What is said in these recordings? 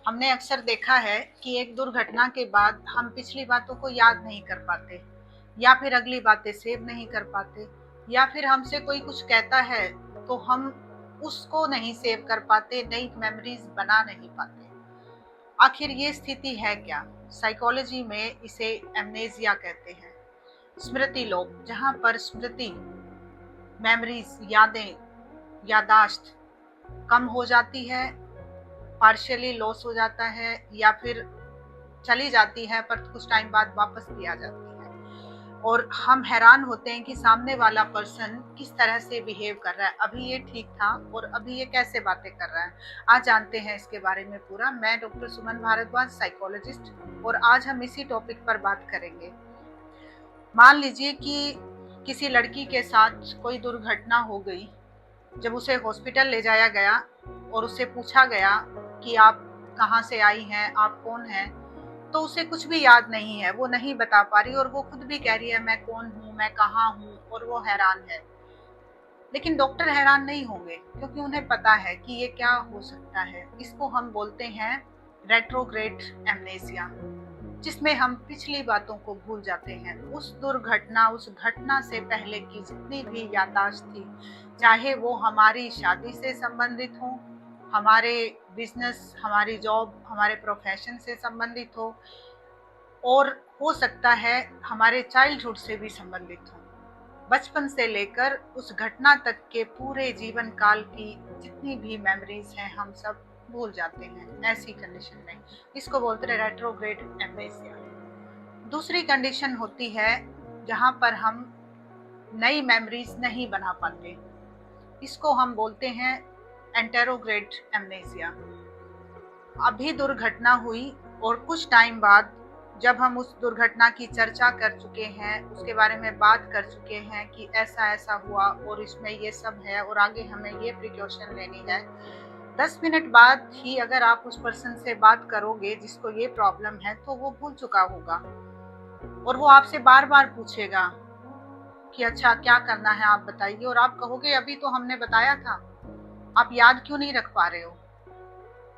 हमने अक्सर देखा है कि एक दुर्घटना के बाद हम पिछली बातों को याद नहीं कर पाते, या फिर अगली बातें सेव नहीं कर पाते, या फिर हमसे कोई कुछ कहता है तो हम उसको नहीं सेव कर पाते, नई मेमोरीज बना नहीं पाते। आखिर ये स्थिति है क्या? साइकोलॉजी में इसे एमनेसिया कहते हैं, स्मृति लोप, जहां पर स्मृति, मेमोरीज, यादें, यादाश्त कम हो जाती है, पार्शियली लॉस हो जाता है, या फिर चली जाती है पर कुछ टाइम बाद वापस भी आ जाती है। और हम हैरान होते हैं कि सामने वाला पर्सन किस तरह से बिहेव कर रहा है, अभी ये ठीक था और अभी ये कैसे बातें कर रहा है। आज जानते हैं इसके बारे में पूरा। मैं डॉक्टर सुमन भारद्वाज, साइकोलॉजिस्ट, और आज हम इसी टॉपिक पर बात करेंगे। मान लीजिए कि किसी लड़की के साथ कोई दुर्घटना हो गई। जब उसे हॉस्पिटल ले जाया गया और उससे पूछा गया कि आप कहाँ से आई हैं, आप कौन हैं, तो उसे कुछ भी याद नहीं है, वो नहीं बता पा रही, और वो खुद भी कह रही है मैं कौन हूँ, मैं कहाँ हूँ, और वो हैरान है। लेकिन डॉक्टर हैरान नहीं होंगे, क्योंकि उन्हें पता है कि ये क्या हो सकता है। इसको हम बोलते हैं रेट्रोग्रेड एमनेसिया, जिसमें हम पिछली बातों को भूल जाते हैं। उस दुर्घटना, उस घटना से पहले की जितनी भी याददाश्त थी, चाहे वो हमारी शादी से संबंधित हो, हमारे बिजनेस, हमारी जॉब, हमारे प्रोफेशन से संबंधित हो, और हो सकता है हमारे चाइल्डहुड से भी संबंधित हो। बचपन से लेकर उस घटना तक के पूरे जीवन काल की जितनी भी मेमोरीज हैं, हम सब भूल जाते हैं ऐसी कंडीशन में। इसको बोलते हैं रेट्रोग्रेड एम्नेसिया। दूसरी कंडीशन होती है जहां पर हम नई मेमोरीज नहीं बना पाते। इसको हम बोलते हैं एंटेरोग्रेड एम्नेसिया। अभी दुर्घटना हुई और कुछ टाइम बाद जब हम उस दुर्घटना की चर्चा कर चुके हैं, उसके बारे में बात कर चुके हैं कि ऐसा ऐसा हुआ और इसमें ये सब है और आगे हमें ये प्रिकॉशन लेनी है, 10 मिनट बाद ही अगर आप उस पर्सन से बात करोगे जिसको ये प्रॉब्लम है, तो वो भूल चुका होगा और वो आपसे बार बार पूछेगा कि अच्छा क्या करना है आप बताइए, और आप कहोगे अभी तो हमने बताया था, आप याद क्यों नहीं रख पा रहे हो।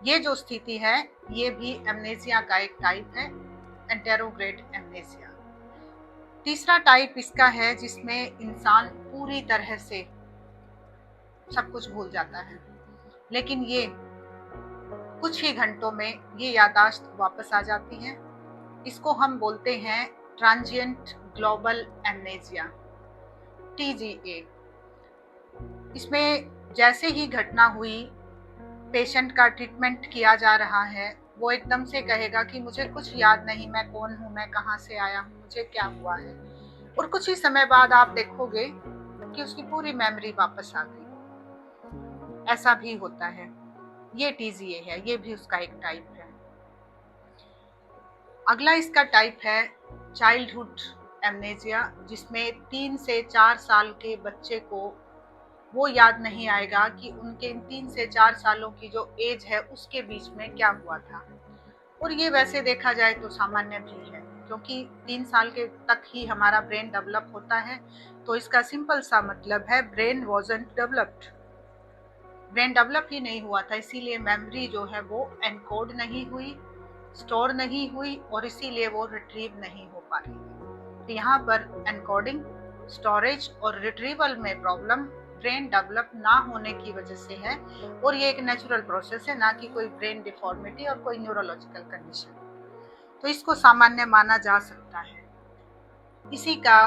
ये जो स्थिति है, ये भी एमनेसिया का एक टाइप है, एंटेरोग्रेड एमनेसिया। तीसरा टाइप इसका है जिसमें इंसान पूरी तरह से सब कुछ भूल जाता है, लेकिन ये कुछ ही घंटों में ये यादाश्त वापस आ जाती है। इसको हम बोलते हैं ट्रांजिएंट ग्लोबल एमनेसिया, TGA। इसमें जैसे ही घटना हुई, पेशेंट का ट्रीटमेंट किया जा रहा है, वो एकदम से कहेगा कि मुझे कुछ याद नहीं, मैं कौन हूँ, मैं कहाँ से आया हूँ, मुझे क्या हुआ है, और कुछ ही समय बाद आप देखोगे कि उसकी पूरी मेमोरी वापस आ गई। ऐसा भी होता है। ये TGA है, ये भी उसका एक टाइप है। अगला इसका टाइप है चाइल्डहुड एमनेसिया, जिसमें 3 से 4 साल के बच्चे को वो याद नहीं आएगा कि उनके 3 से 4 सालों की जो एज है उसके बीच में क्या हुआ था। और ये वैसे देखा जाए तो सामान्य भी है, क्योंकि 3 साल के तक ही हमारा ब्रेन डेवलप होता है। तो इसका सिंपल सा मतलब है brain wasn't developed, brain develop ही नहीं हुआ था, इसीलिए मेमोरी जो है वो एनकोड नहीं हुई, स्टोर नहीं हुई, और इसीलिए वो रिट्रीव नहीं हो पा रही है। तो यहाँ पर एनकोडिंग, स्टोरेज और रिट्रीवल में प्रॉब्लम ब्रेन डेवलप ना होने की वजह से है, और ये एक नेचुरल प्रोसेस है, ना कि कोई ब्रेन डिफॉर्मिटी और कोई न्यूरोलॉजिकल कंडीशन। तो इसको सामान्य माना जा सकता है। इसी का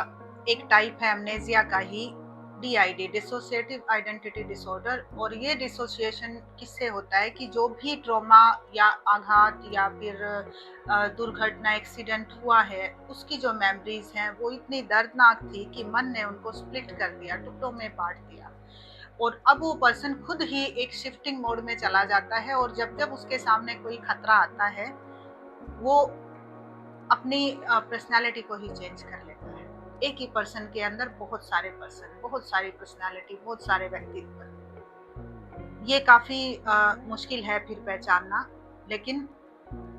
एक टाइप है एमनेसिया का ही, DID, डिसोसिएटिव आइडेंटिटी डिसऑर्डर। और ये डिसोसिएशन किससे होता है कि जो भी ट्रॉमा या आघात या फिर दुर्घटना, एक्सीडेंट हुआ है, उसकी जो मेमोरीज हैं वो इतनी दर्दनाक थी कि मन ने उनको स्प्लिट कर दिया, टुकड़ों में बांट दिया, और अब वो पर्सन खुद ही एक शिफ्टिंग मोड में चला जाता है, और जब जब उसके सामने कोई खतरा आता है, वो अपनी पर्सनालिटी को ही चेंज कर लेता है। एक ही पर्सन के अंदर बहुत सारे पर्सन, बहुत सारी पर्सनालिटी, बहुत सारे व्यक्तित्व। ये काफी मुश्किल है फिर पहचानना, लेकिन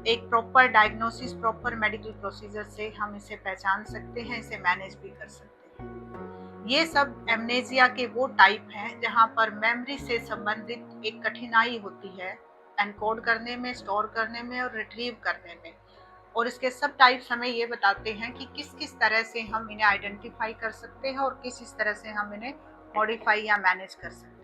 एक proper diagnosis, proper medical procedure से हम इसे पहचान सकते हैं, इसे मैनेज भी कर सकते हैं। ये सब एमनेसिया के वो टाइप हैं जहाँ पर मेमोरी से संबंधित एक कठिनाई होती है, एनकोड करने में, स्टोर करने में और रिट्रीव करने में। और इसके सब टाइप्स हमें ये बताते हैं कि किस किस तरह से हम इन्हें आइडेंटिफाई कर सकते हैं और किस तरह से हम इन्हें मॉडिफाई या मैनेज कर सकते हैं।